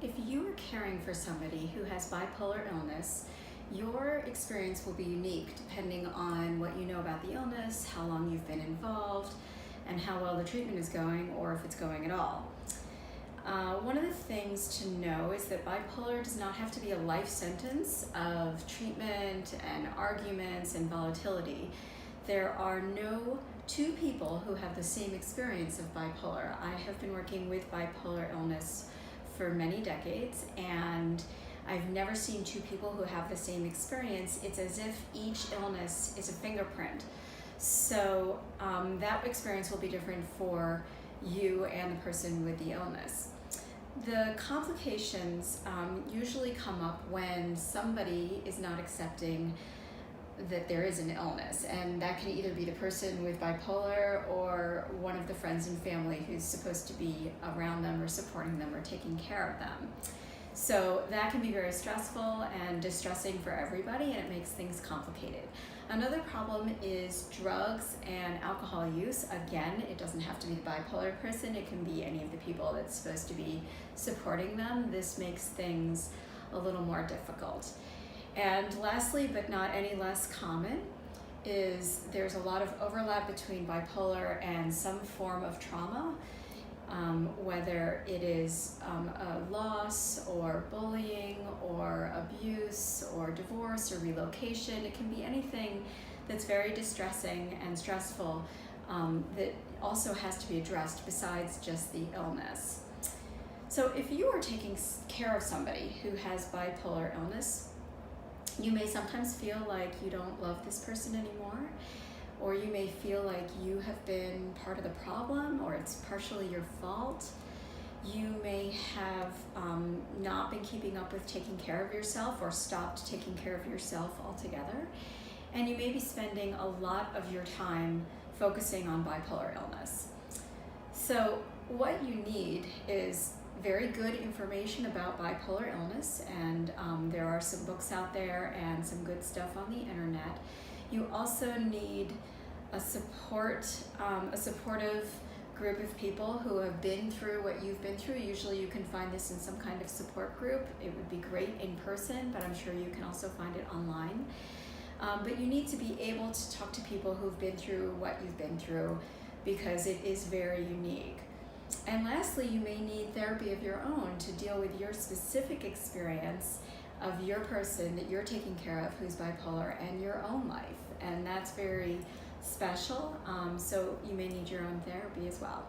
If you are caring for somebody who has bipolar illness, your experience will be unique depending on what you know about the illness, how long you've been involved, and how well the treatment is going, or if it's going at all. One of the things to know is that bipolar does not have to be a life sentence of treatment and arguments and volatility. There are no two people who have the same experience of bipolar. I have been working with bipolar illness for many decades, and I've never seen two people who have the same experience. It's as if each illness is a fingerprint. So that experience will be different for you and the person with the illness. The complications usually come up when somebody is not accepting that there is an illness, and that can either be the person with bipolar or one of the friends and family who's supposed to be around them or supporting them or taking care of them. So that can be very stressful and distressing for everybody, and it makes things complicated. Another problem is drugs and alcohol use. Again, it doesn't have to be the bipolar person, it can be any of the people that's supposed to be supporting them. This makes things a little more difficult. And lastly, but not any less common, is there's a lot of overlap between bipolar and some form of trauma, whether it is a loss or bullying or abuse or divorce or relocation. It can be anything that's very distressing and stressful that also has to be addressed besides just the illness. So if you are taking care of somebody who has bipolar illness, you may sometimes feel like you don't love this person anymore, or you may feel like you have been part of the problem, or it's partially your fault. You may have not been keeping up with taking care of yourself, or stopped taking care of yourself altogether. And you may be spending a lot of your time focusing on bipolar illness. So what you need is very good information about bipolar illness, and there are some books out there and some good stuff on the internet. You also need a supportive group of people who have been through what you've been through. Usually you can find this in some kind of support group. It would be great in person, but I'm sure you can also find it online. But you need to be able to talk to people who've been through what you've been through, because it is very unique. And lastly, you may need therapy of your own to deal with your specific experience of your person that you're taking care of who's bipolar, and your own life. And that's very special, so you may need your own therapy as well.